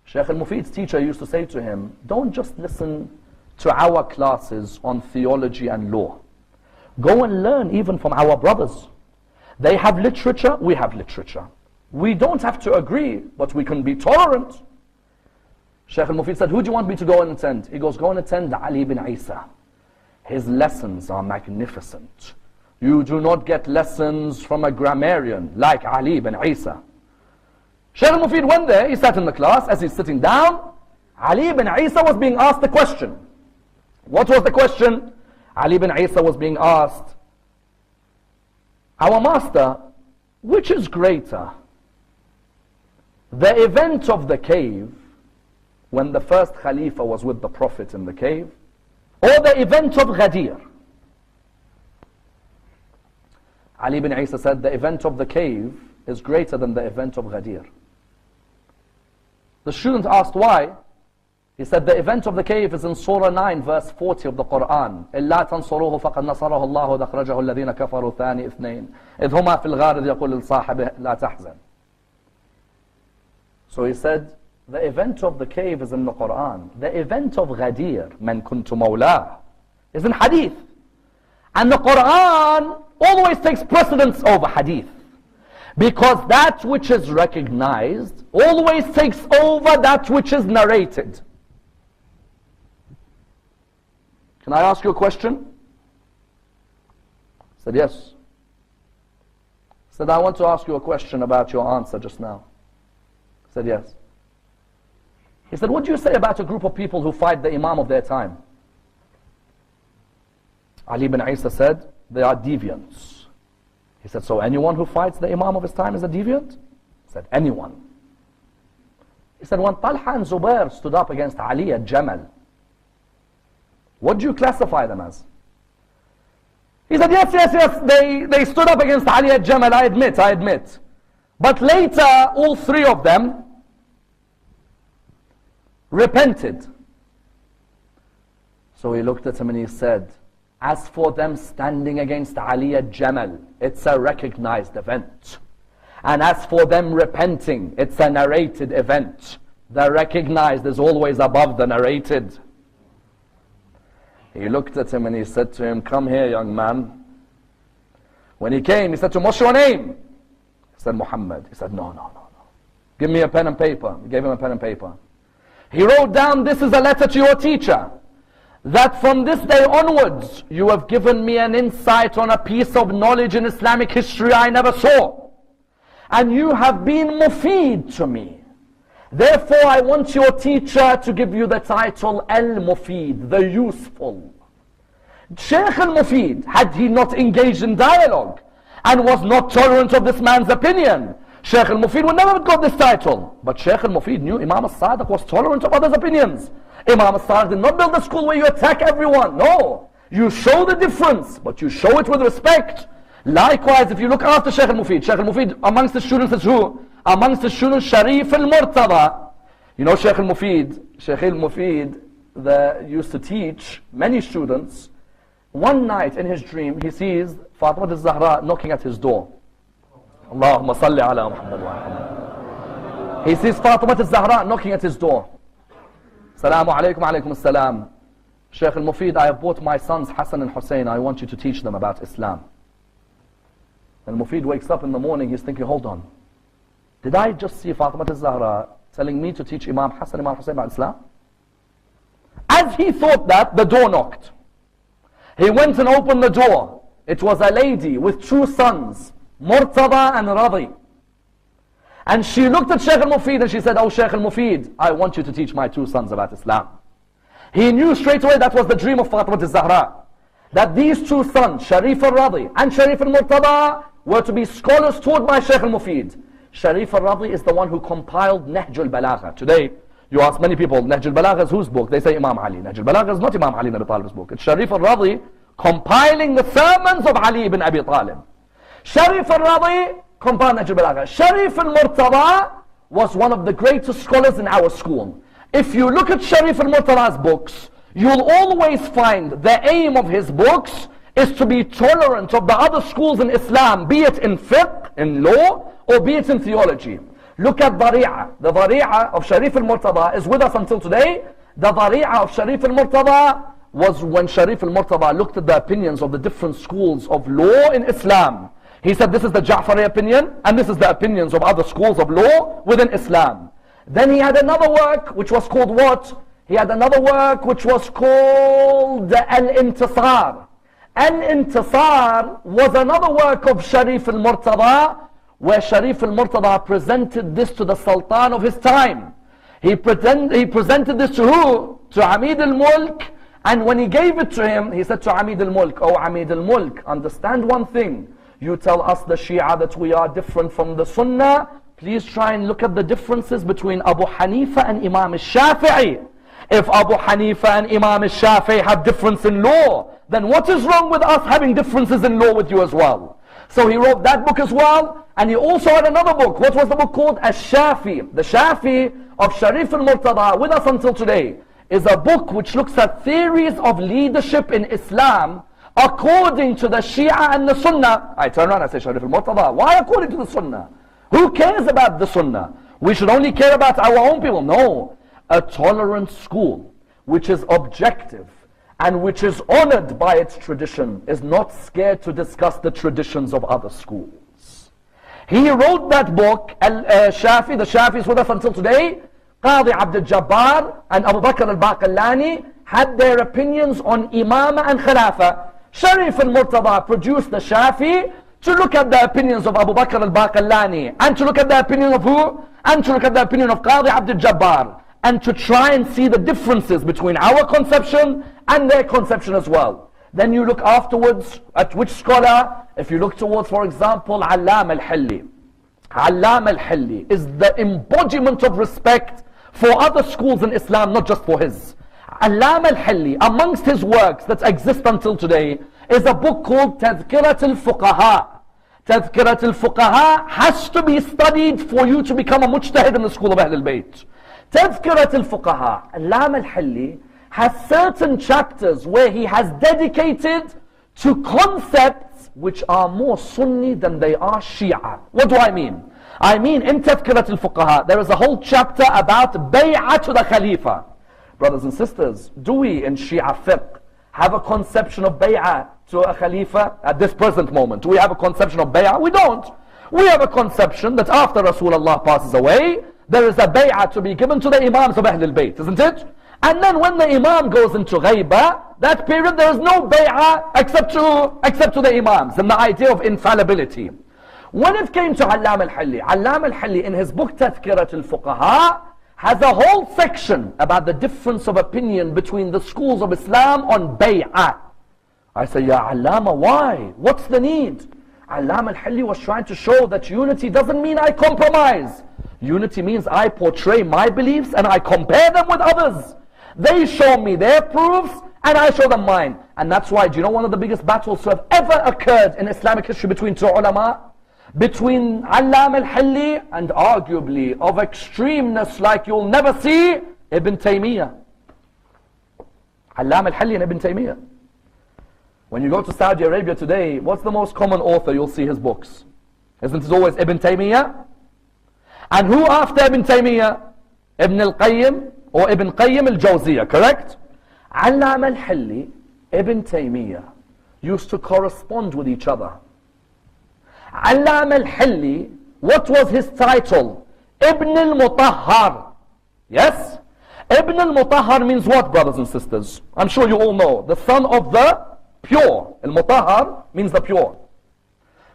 Speaker 1: Shaykh al-Mufid's teacher used to say to him, don't just listen to our classes on theology and law. Go and learn even from our brothers. They have literature, we have literature. We don't have to agree, but we can be tolerant. Shaykh al-Mufid said, who do you want me to go and attend? He goes, go and attend Ali bin Isa. His lessons are magnificent. You do not get lessons from a grammarian like Ali bin Isa. Shaykh al-Mufid went there, he sat in the class. As he's sitting down, Ali bin Isa was being asked the question. What was the question? Ali bin Isa was being asked, our master, which is greater? The event of the cave, when the first Khalifa was with the Prophet in the cave, or the event of Ghadir? Ali bin Isa said, the event of the cave is greater than the event of Ghadir. The student asked why. He said, the event of the cave is in Surah 9, verse 40 of the Quran. إِلَّا تَنْصُرُوهُ فَقَدْ نَصَرَهُ اللَّهُ وَأَخْرَجَهُ الَّذِينَ كَفَرُوا ثَانِي اثْنَيْنِ إِذْ هُمَا فِي الْغَارِ إِذْ يَقُولُ لِصَاحِبِهِ لَا تَحْزَنْ. So he said, the event of the cave is in the Quran. The event of Ghadir, مَنْ كُنْتُ مَوْلَاهُ, is in Hadith. And the Quran always takes precedence over Hadith. Because that which is recognized always takes over that which is narrated. Can I ask you a question? He said, yes. He said, I want to ask you a question about your answer just now. He said, yes. He said, what do you say about a group of people who fight the Imam of their time? Ali bin Isa said, they are deviants. He said, so anyone who fights the Imam of his time is a deviant? He said, anyone. He said, when Talha and Zubair stood up against Ali at Jamal, what do you classify them as? He said, yes, they stood up against Ali at Jamal, I admit. But later, all three of them repented. So he looked at him and he said, as for them standing against Ali at Jamal, it's a recognized event. And as for them repenting, it's a narrated event. The recognized is always above the narrated. He looked at him and he said to him, come here, young man. When he came, he said to him, what's your name? He said, Muhammad. He said, no. Give me a pen and paper. He gave him a pen and paper. He wrote down, this is a letter to your teacher, that from this day onwards, you have given me an insight on a piece of knowledge in Islamic history I never saw. And you have been mufid to me. Therefore, I want your teacher to give you the title Al-Mufid, the useful. Shaykh al-Mufid, had he not engaged in dialogue and was not tolerant of this man's opinion, Shaykh al-Mufid would never have got this title. But Shaykh al-Mufid knew Imam al-Sadiq was tolerant of others' opinions. Imam al-Sadiq did not build a school where you attack everyone. No. You show the difference, but you show it with respect. Likewise, if you look after Shaykh al-Mufid amongst the students is who? Amongst the students, Sharif al-Murtada. You know Shaykh al-Mufid used to teach many students. One night in his dream, he sees Fatima al-Zahra knocking at his door. Allahumma salli ala Muhammad wa ala. He sees Fatima al-Zahra knocking at his door. Salaamu alaykum, alaykum as-salam. Shaykh al-Mufid, I have brought my sons Hassan and Hussein. I want you to teach them about Islam. And Mufid wakes up in the morning, he's thinking, hold on. Did I just see Fatima al-Zahra telling me to teach Imam Hassan and Imam Hussein about Islam? As he thought that, the door knocked. He went and opened the door. It was a lady with two sons, Murtada and Radi. And she looked at Shaykh al-Mufid and she said, oh Shaykh al-Mufid, I want you to teach my two sons about Islam. He knew straight away that was the dream of Fatima al-Zahra. That these two sons, Sharif al-Radi and Sharif al-Murtada, were to be scholars taught by Shaykh al-Mufid. Sharif al-Radi is the one who compiled Nahj al-Balagha. Today, you ask many people, Nahj al-Balagha is whose book? They say Imam Ali. Nahj al-Balagha is not Imam Ali ibn Abi Talib's book. It's Sharif al-Radi compiling the sermons of Ali ibn Abi Talib. Sharif al-Radi compiled Nahj al-Balagha. Sharif al-Murtada was one of the greatest scholars in our school. If you look at Sharif al-Murtada's books, you'll always find the aim of his books is to be tolerant of the other schools in Islam, be it in fiqh, in law, or be it in theology. Look at Dhari'a. The Dhari'a of Sharif al-Murtada is with us until today. The Dhari'a of Sharif al-Murtada was when Sharif al-Murtada looked at the opinions of the different schools of law in Islam. He said, this is the Ja'fari opinion, and this is the opinions of other schools of law within Islam. Then he had another work which was called what? He had another work which was called Al-Intisar. Al-Intisar was another work of Sharif al-Murtada, where Sharif al-Murtada presented this to the Sultan of his time. He presented this to who? To Amid al-Mulk. And when he gave it to him, he said to Amid al-Mulk, oh Amid al-Mulk, understand one thing. You tell us the Shia that we are different from the Sunnah. Please try and look at the differences between Abu Hanifa and Imam al-Shafi'i. If Abu Hanifa and Imam al-Shafi'i have difference in law, then what is wrong with us having differences in law with you as well? So he wrote that book as well, and he also had another book. What was the book called? Al-Shafi. The Shafi of Sharif al-Murtada, with us until today, is a book which looks at theories of leadership in Islam according to the Shia and the Sunnah. I turn around and I say, Sharif al-Murtada, why according to the Sunnah? Who cares about the Sunnah? We should only care about our own people. No. A tolerant school, which is objective, and which is honored by its tradition, is not scared to discuss the traditions of other schools. He wrote that book, Al-Shafi. The Shafi is with us until today. Qadi Abdul Jabbar and Abu Bakr al-Baqillani had their opinions on Imama and Khilafah. Sharif al-Murtada produced the Shafi to look at the opinions of Abu Bakr al-Baqillani, and to look at the opinion of who? And to look at the opinion of Qadi Abdul Jabbar, and to try and see the differences between our conception and their conception as well. Then you look afterwards at which scholar. If you look towards, for example, Allam al-Hilli. Allam al-Hilli is the embodiment of respect for other schools in Islam, not just for his. Allam al-Hilli, amongst his works that exist until today, is a book called Tadhkirat al-Fuqaha. Tadhkirat al-Fuqaha has to be studied for you to become a mujtahid in the school of Ahl al-Bayt. تذكرة الفقهاء, Allama al-Hilli has certain chapters where he has dedicated to concepts which are more Sunni than they are Shia. What do I mean? I mean, in Tafkirat al-Fuqaha, there is a whole chapter about bay'ah to the Khalifa. Brothers and sisters, do we in Shia fiqh have a conception of bay'ah to a Khalifa at this present moment? Do we have a conception of bay'ah? We don't. We have a conception that after Rasulullah passes away, there is a bay'ah to be given to the Imams of Ahlul Bayt, isn't it? And then when the Imam goes into ghaibah, that period there is no bay'ah except to the Imams, and the idea of infallibility. When it came to Allama al-Hilli in his book Tafkirat al-Fuqaha has a whole section about the difference of opinion between the schools of Islam on bay'ah. I say, Ya Allama, why? What's the need? Allama al-Hilli was trying to show that unity doesn't mean I compromise. Unity means I portray my beliefs and I compare them with others. They show me their proofs and I show them mine. And that's why, do you know one of the biggest battles to have ever occurred in Islamic history between two ulama? Between Allama al-Hilli and arguably of extremeness like you'll never see, Ibn Taymiyyah. Allama al-Hilli and Ibn Taymiyyah. When you go to Saudi Arabia today, what's the most common author you'll see his books? Isn't it always Ibn Taymiyyah? And who after Ibn Taymiyyah? Ibn al-Qayyim or Ibn Qayyim al-Jawziyah, correct? Allama al-Hilli, Ibn Taymiyyah used to correspond with each other. Allama al-Hilli, what was his title? Ibn al-Mutahhar. Yes? Ibn al-Mutahhar means what, brothers and sisters? I'm sure you all know. The son of the pure. Al-Mutahhar means the pure.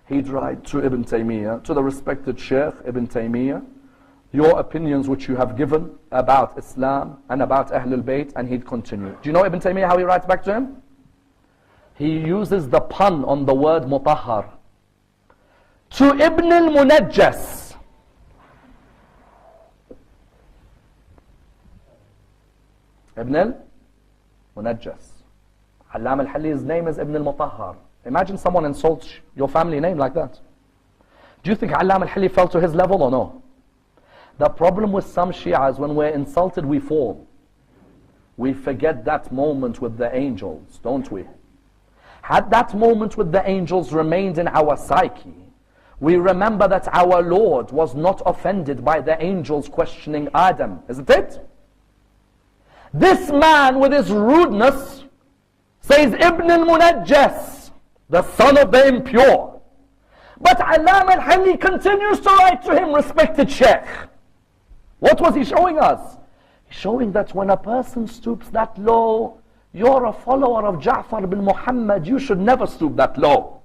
Speaker 1: He'd write to Ibn Taymiyyah, to the respected Sheikh Ibn Taymiyyah, your opinions which you have given about Islam and about Ahlul Bayt, and he'd continue. Do you know Ibn Taymiyyah how he writes back to him? He uses the pun on the word Mutahhar. To Ibn al-Munajjas. Ibn al-Munajjas. Allama al-Hilli's name is Ibn al-Mutahhar. Imagine someone insults your family name like that. Do you think Allama al-Hilli fell to his level or no? The problem with some Shias, when we're insulted, we fall. We forget that moment with the angels, don't we? Had that moment with the angels remained in our psyche, we remember that our Lord was not offended by the angels questioning Adam, isn't it? This man with his rudeness says Ibn al-Munajjas, the son of the impure. But Allama al-Hilli continues to write to him, respected Sheikh. What was he showing us? He's showing that when a person stoops that low, you're a follower of Ja'far bin Muhammad, you should never stoop that low.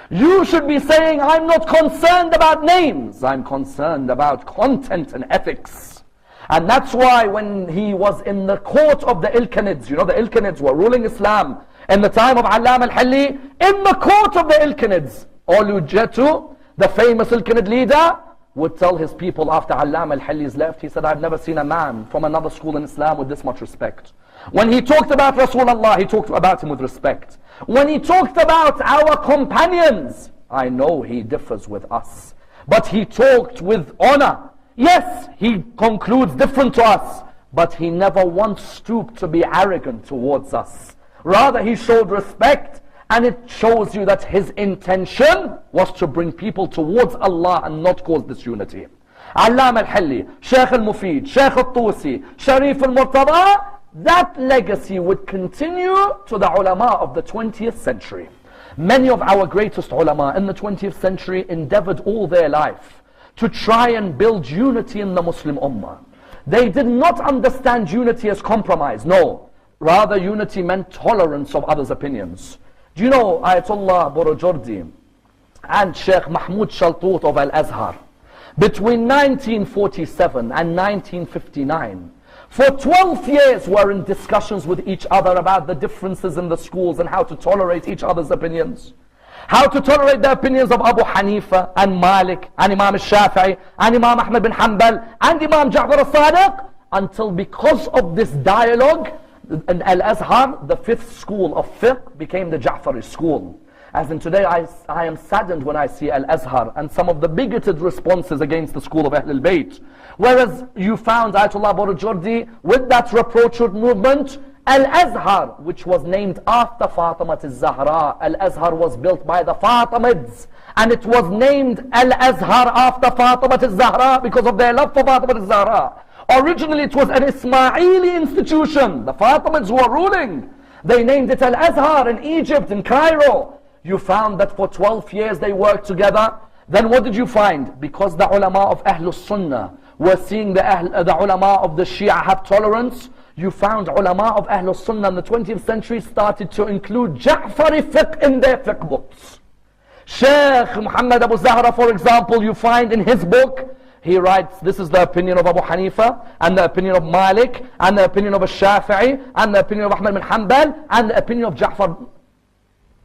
Speaker 1: You should be saying, I'm not concerned about names, I'm concerned about content and ethics. And that's why when he was in the court of the Ilkhanids, you know the Ilkhanids were ruling Islam in the time of Allama al-Hilli, in the court of the Ilkhanids, Ulujetu, the famous Ilkhanid leader, would tell his people after Allama al-Hilli's left, he said, I've never seen a man from another school in Islam with this much respect. When he talked about Rasulullah, he talked about him with respect. When he talked about our companions, I know he differs with us, but he talked with honor. Yes, he concludes different to us, but he never once stooped to be arrogant towards us. Rather, he showed respect, and it shows you that his intention was to bring people towards Allah and not cause disunity. Allama al-Hilli, Shaykh al-Mufid, Shaykh al-Tusi, Sharif al-Murtada, that legacy would continue to the ulama of the 20th century. Many of our greatest ulama in the 20th century endeavored all their life to try and build unity in the Muslim ummah. They did not understand unity as compromise, no. Rather, unity meant tolerance of others' opinions. Do you know Ayatollah Borojordi and Sheikh Mahmoud Shaltut of Al-Azhar, between 1947 and 1959, for 12 years were in discussions with each other about the differences in the schools and how to tolerate each other's opinions. How to tolerate the opinions of Abu Hanifa and Malik and Imam al-Shafi'i and Imam Ahmad bin Hanbal and Imam Ja'far al-Sadiq, until because of this dialogue, in Al-Azhar, the 5th school of fiqh became the Ja'fari school. As in today, I am saddened when I see Al-Azhar and some of the bigoted responses against the school of Ahl al-Bayt. Whereas you found Ayatollah Burjurdi with that reproachful movement, Al-Azhar, which was named after Fatima al-Zahra. Al-Azhar was built by the Fatimids, and it was named Al-Azhar after Fatima al-Zahra because of their love for Fatima al-Zahra. Originally it was an Ismaili institution. The Fatimids who were ruling, they named it Al-Azhar in Egypt, in Cairo. You found that for 12 years they worked together. Then what did you find? Because the ulama of Ahlul Sunnah were seeing the ulama of the Shia have tolerance, you found ulama of Ahlul Sunnah in the 20th century started to include Ja'fari fiqh in their fiqh books. Sheikh Muhammad Abu Zahra, for example, you find in his book, he writes, this is the opinion of Abu Hanifa, and the opinion of Malik, and the opinion of Shafi'i, and the opinion of Ahmad bin Hanbal, and the opinion of Ja'far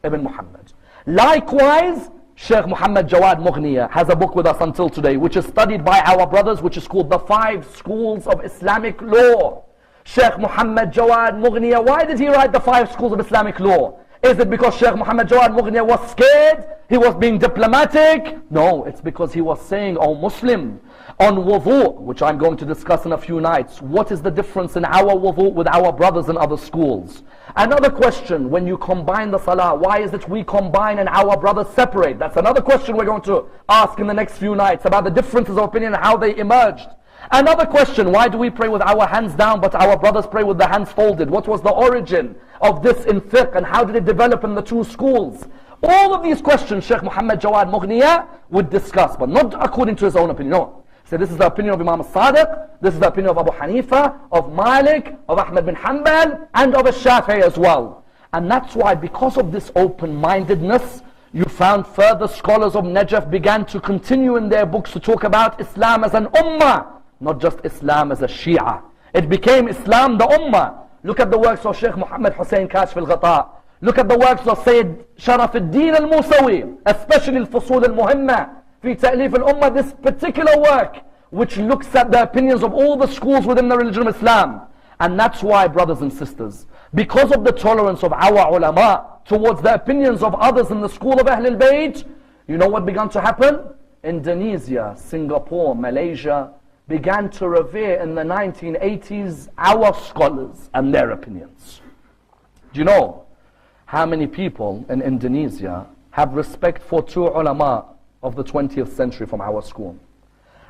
Speaker 1: ibn Muhammad. Likewise, Sheikh Muhammad Jawad Mughniya has a book with us until today, which is studied by our brothers, which is called The 5 Schools of Islamic Law. Sheikh Muhammad Jawad Mughniya, why did he write The 5 Schools of Islamic Law? Is it because Sheikh Muhammad Jawad Mughniya was scared? He was being diplomatic? No, it's because he was saying, oh Muslim, on wudu, which I'm going to discuss in a few nights, what is the difference in our wudu with our brothers in other schools? Another question, when you combine the salah, why is it we combine and our brothers separate? That's another question we're going to ask in the next few nights about the differences of opinion and how they emerged. Another question, why do we pray with our hands down but our brothers pray with the hands folded? What was the origin of this in fiqh and how did it develop in the two schools? All of these questions Sheikh Muhammad Jawad Mughniya would discuss, but not according to his own opinion. No. So this is the opinion of Imam al-Sadiq, this is the opinion of Abu Hanifa, of Malik, of Ahmad bin Hanbal, and of al-Shafi'i as well. And that's why, because of this open-mindedness, you found further scholars of Najaf began to continue in their books to talk about Islam as an ummah, not just Islam as a Shia. It became Islam the ummah. Look at the works of Sheikh Muhammad Hussein Kashf al-Ghata. Look at the works of Sayyid Sharaf al-Din al-Musawi, especially al-Fusul al-Muhimma. في تأليف الأمة, this particular work which looks at the opinions of all the schools within the religion of Islam. And that's why, brothers and sisters, because of the tolerance of our ulama towards the opinions of others in the school of Ahl al-Bayt, you know what began to happen? Indonesia, Singapore, Malaysia began to revere in the 1980s our scholars and their opinions. Do you know how many people in Indonesia have respect for two ulama of the 20th century from our school?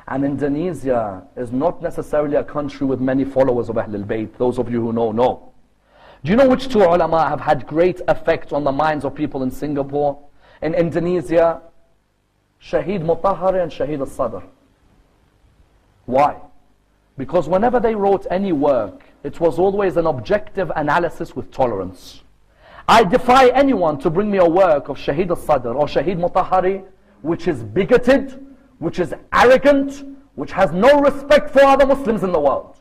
Speaker 1: And Indonesia is not necessarily a country with many followers of Ahl al-Bayt. Those of you who know. Do you know which two ulama have had great effect on the minds of people in Singapore? In Indonesia, Shaheed Mutahari and Shaheed al-Sadr. Why? Because whenever they wrote any work, it was always an objective analysis with tolerance. I defy anyone to bring me a work of Shaheed al-Sadr or Shaheed Mutahari which is bigoted, which is arrogant, which has no respect for other Muslims in the world.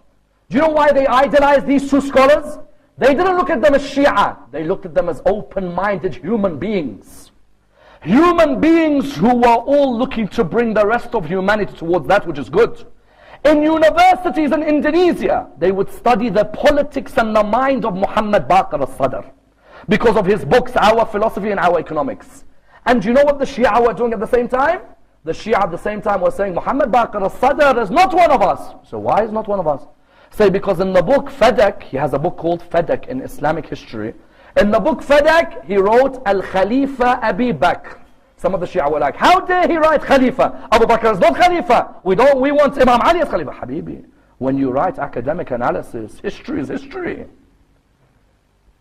Speaker 1: Do you know why they idolized these two scholars? They didn't look at them as Shia. They looked at them as open-minded human beings. Human beings who were all looking to bring the rest of humanity towards that which is good. In universities in Indonesia, they would study the politics and the mind of Muhammad Baqir al-Sadr because of his books, Our Philosophy and Our Economics. And do you know what the Shia were doing at the same time? The Shia at the same time were saying, Muhammad Baqir al-Sadr is not one of us. So why is not one of us? Say, because in the book Fadak, he has a book called Fadak in Islamic history. In the book Fadak, he wrote Al-Khalifa Abi Bakr. Some of the Shia were like, how dare he write Khalifa? Abu Bakr is not Khalifa. We want Imam Ali as Khalifa. Habibi, when you write academic analysis, history is history.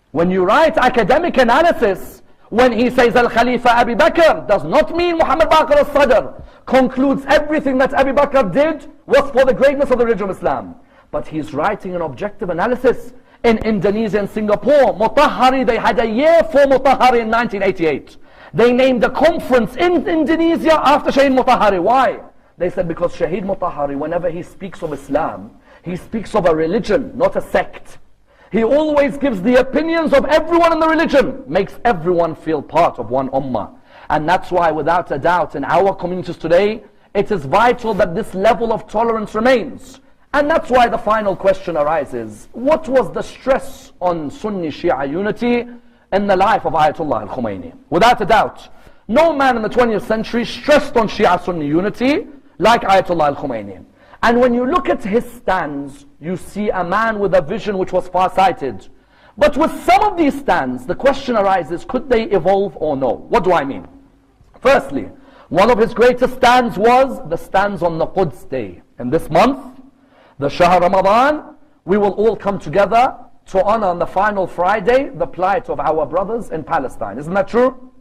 Speaker 1: When you write academic analysis, when he says Al-Khalifa Abi Bakr, does not mean Muhammad Baqir al-Sadr concludes everything that Abi Bakr did was for the greatness of the religion of Islam. But he's writing an objective analysis. In Indonesia and Singapore, Mutahari, they had a year for Mutahari in 1988. They named a conference in Indonesia after Shaheed Mutahari. Why? They said because Shaheed Mutahari, whenever he speaks of Islam, he speaks of a religion, not a sect. He always gives the opinions of everyone in the religion, makes everyone feel part of one ummah. And that's why, without a doubt, in our communities today, it is vital that this level of tolerance remains. And that's why the final question arises. What was the stress on Sunni Shia unity in the life of Ayatollah al-Khomeini. Without a doubt, no man in the 20th century stressed on Shia-Sunni unity like Ayatollah al-Khomeini. And when you look at his stands, you see a man with a vision which was far-sighted. But with some of these stands, the question arises, could they evolve or no? What do I mean? Firstly, one of his greatest stands was the stands on the Quds Day. In this month, the Shahr Ramadan, we will all come together to honor on the final Friday the plight of our brothers in Palestine. Isn't that true?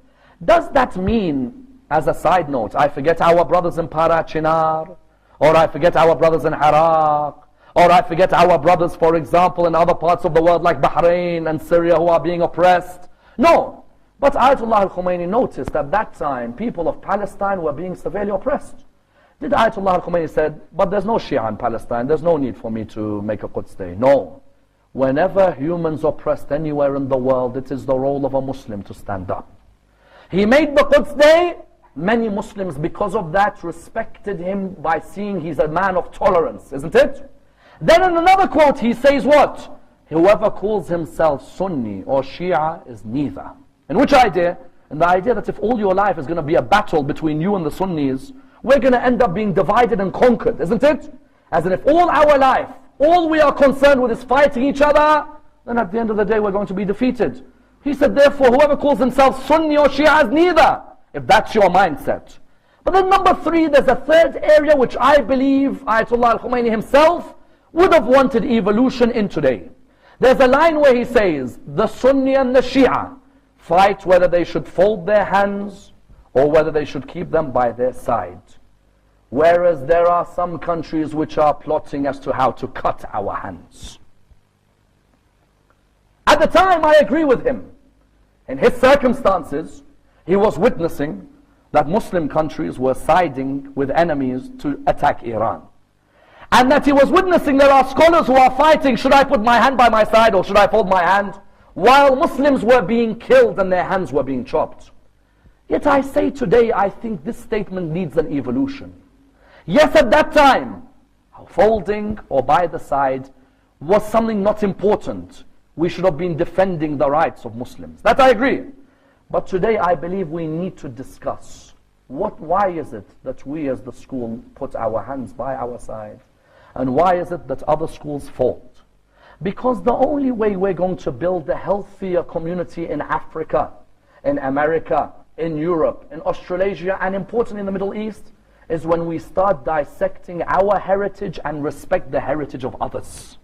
Speaker 1: Does that mean, as a side note, I forget our brothers in Parachinar, or I forget our brothers in Iraq, or I forget our brothers, for example, in other parts of the world like Bahrain and Syria who are being oppressed? No. But Ayatollah al-Khomeini noticed at that time people of Palestine were being severely oppressed. Did Ayatollah al-Khomeini said, but there's no Shia in Palestine, there's no need for me to make a Quds Day? No. Whenever humans oppressed anywhere in the world, it is the role of a Muslim to stand up. He made the Quds Day. Many Muslims, because of that, respected him by seeing he's a man of tolerance, isn't it? Then in another quote he says what? Whoever calls himself Sunni or Shia is neither. And which idea? And the idea that if all your life is going to be a battle between you and the Sunnis, we're going to end up being divided and conquered, isn't it? As in if all our life, all we are concerned with is fighting each other, then at the end of the day we're going to be defeated. He said, therefore, whoever calls himself Sunni or Shia is neither, if that's your mindset. But then number three, there's a third area which I believe Ayatollah al-Khomeini himself would have wanted evolution in today. There's a line where he says, the Sunni and the Shia fight whether they should fold their hands or whether they should keep them by their side. Whereas there are some countries which are plotting as to how to cut our hands. At the time, I agree with him. In his circumstances, he was witnessing that Muslim countries were siding with enemies to attack Iran. And that he was witnessing there are scholars who are fighting, should I put my hand by my side or should I fold my hand? While Muslims were being killed and their hands were being chopped. Yet I say today, I think this statement needs an evolution. Yes, at that time, folding or by the side was something not important. We should have been defending the rights of Muslims. That I agree. But today I believe we need to discuss why is it that we as the school put our hands by our side? And why is it that other schools fold? Because the only way we're going to build a healthier community in Africa, in America, in Europe, in Australasia, and importantly in the Middle East, is when we start dissecting our heritage and respect the heritage of others.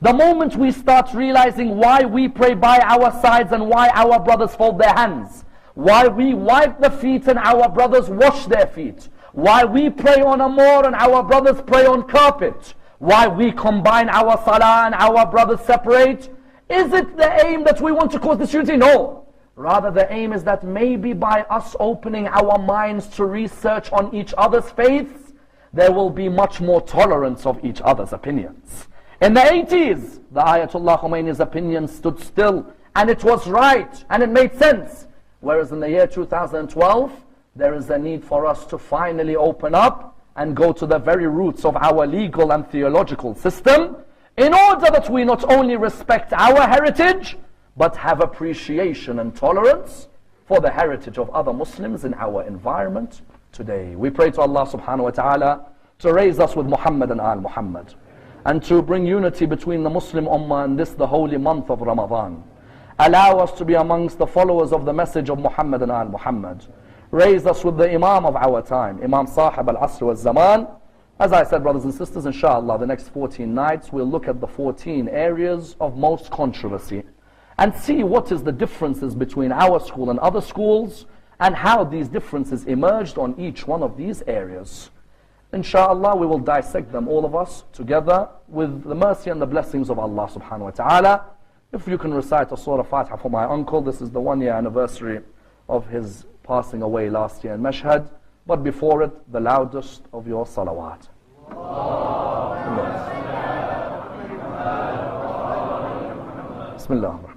Speaker 1: The moment we start realizing why we pray by our sides and why our brothers fold their hands, why we wipe the feet and our brothers wash their feet, why we pray on a moor and our brothers pray on carpet, why we combine our salah and our brothers separate, is it the aim that we want to cause disunity? No. Rather the aim is that maybe by us opening our minds to research on each other's faiths, there will be much more tolerance of each other's opinions. In the 80s, the Ayatollah Khomeini's opinion stood still, and it was right, and it made sense. Whereas in the year 2012, there is a need for us to finally open up and go to the very roots of our legal and theological system, in order that we not only respect our heritage, but have appreciation and tolerance for the heritage of other Muslims in our environment today. We pray to Allah subhanahu wa ta'ala to raise us with Muhammad and Al Muhammad, and to bring unity between the Muslim Ummah in this, the holy month of Ramadan. Allow us to be amongst the followers of the message of Muhammad and Al Muhammad. Raise us with the Imam of our time, Imam Sahib al-Asr wal-Zaman. As I said, brothers and sisters, inshallah, the next 14 nights we'll look at the 14 areas of most controversy and see what is the differences between our school and other schools, and how these differences emerged on each one of these areas. Inshallah, we will dissect them, all of us, together with the mercy and the blessings of Allah subhanahu wa ta'ala. If you can recite a Surah Fatiha for my uncle, this is the 1-year anniversary of his passing away last year in Mashhad. But before it, the loudest of your salawat. Bismillah.